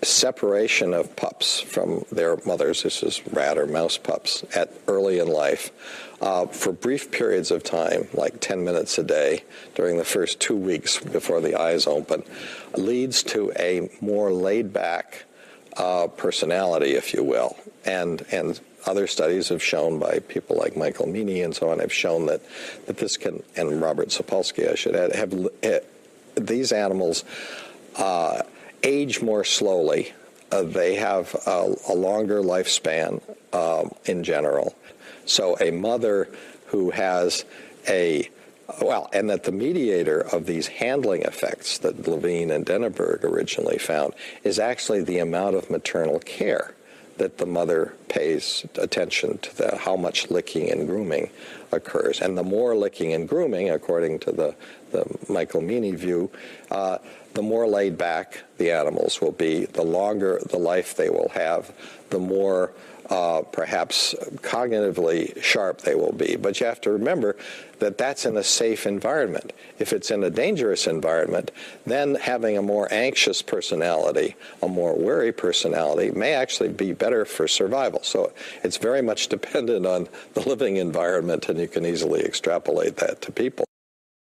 separation of pups from their mothers, this is rat or mouse pups, at early in life, for brief periods of time, like 10 minutes a day during the first 2 weeks before the eyes open, leads to a more laid-back personality, if you will. And other studies have shown by people like Michael Meany and so on have shown that this can, and Robert Sapolsky, I should add, have these animals age more slowly. They have a longer lifespan in general. So a mother who has and that the mediator of these handling effects that Levine and Denneberg originally found is actually the amount of maternal care that the mother pays attention to how much licking and grooming occurs. And the more licking and grooming, according to the Michael Meany view, the more laid back the animals will be, the longer the life they will have, the more perhaps cognitively sharp they will be. But you have to remember that that's in a safe environment. If it's in a dangerous environment, then having a more anxious personality, a more wary personality, may actually be better for survival. So it's very much dependent on the living environment, and you can easily extrapolate that to people.